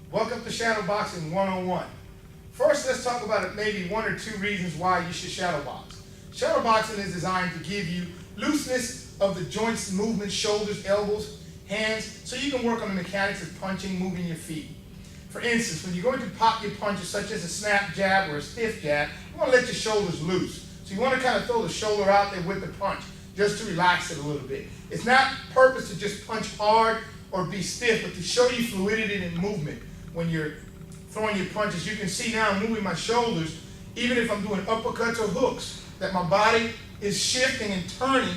Welcome to Shadowboxing 101. First, let's talk about maybe one or two reasons why you should shadowbox. Shadowboxing is designed to give you looseness of the joints, movements, shoulders, elbows, hands, so you can work on the mechanics of punching, moving your feet. For instance, when you're going to pop your punches, such as a snap jab or a stiff jab, you want to let your shoulders loose. So you want to kind of throw the shoulder out there with the punch, just to relax it a little bit. It's not purpose to just punch hard or be stiff, but to show you fluidity and movement when you're throwing your punches. You can see now I'm moving my shoulders, even if I'm doing uppercuts or hooks, that my body is shifting and turning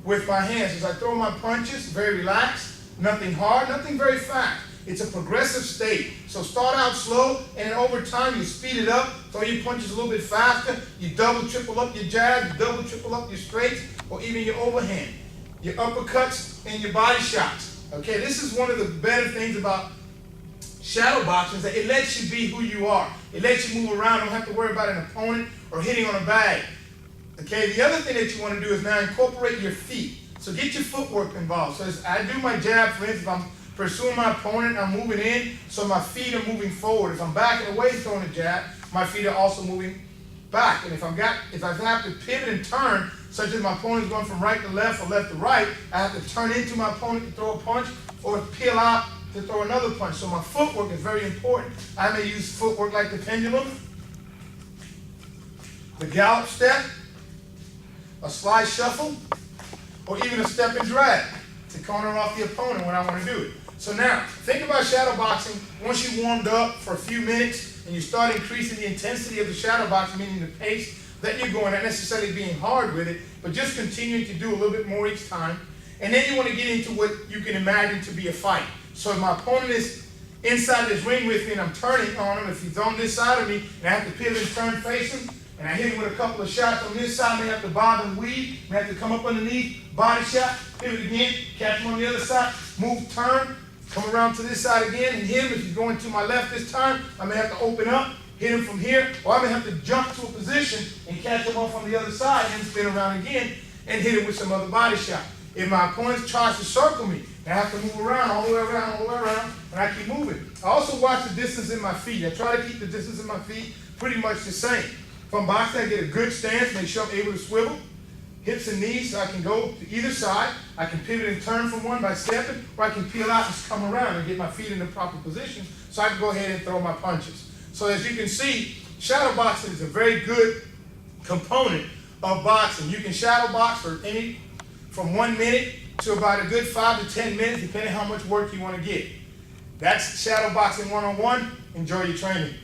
with my hands. As I throw my punches, very relaxed, nothing hard, nothing very fast. It's a progressive state. So start out slow, and then over time you speed it up, throw your punches a little bit faster, you double, triple up your jabs, you double, triple up your straights, or even your overhand, your uppercuts, and your body shots. Okay, this is one of the better things about shadowboxing, is that it lets you be who you are. It lets you move around, don't have to worry about an opponent or hitting on a bag. Okay, the other thing that you want to do is now incorporate your feet. So get your footwork involved. So as I do my jab, for instance, if I'm pursuing my opponent, I'm moving in, so my feet are moving forward. If I'm backing away throwing a jab, my feet are also moving back. And if I have to pivot and turn, such as my opponent's going from right to left or left to right, I have to turn into my opponent to throw a punch or peel out to throw another punch. So my footwork is very important. I may use footwork like the pendulum, the gallop step, a slide shuffle, or even a step and drag to corner off the opponent when I want to do it. So now, think about shadowboxing. Once you warmed up for a few minutes and you start increasing the intensity of the shadowboxing, meaning the pace that you're going, not necessarily being hard with it, but just continuing to do a little bit more each time. And then you want to get into what you can imagine to be a fight. So if my opponent is inside this ring with me and I'm turning on him, if he's on this side of me and I have to pivot and turn face him, and I hit him with a couple of shots on this side, I may have to bob and weave, may have to come up underneath, body shot, pivot again, catch him on the other side, move, turn, come around to this side again and hit him. If he's going to my left this time, I may have to open up, hit him from here, or I may have to jump to a position and catch him off on the other side and spin around again and hit him with some other body shot. If my opponent tries to circle me, I have to move around, all the way around, all the way around, and I keep moving. I also watch the distance in my feet. I try to keep the distance in my feet pretty much the same. If I'm boxing, I get a good stance, make sure I'm able to swivel, hips and knees, so I can go to either side. I can pivot and turn from one by stepping, or I can peel out and come around and get my feet in the proper position so I can go ahead and throw my punches. So as you can see, shadow boxing is a very good component of boxing. You can shadow box from 1 minute to about a good 5 to 10 minutes, depending how much work you want to get. That's Shadowboxing 101. Enjoy your training.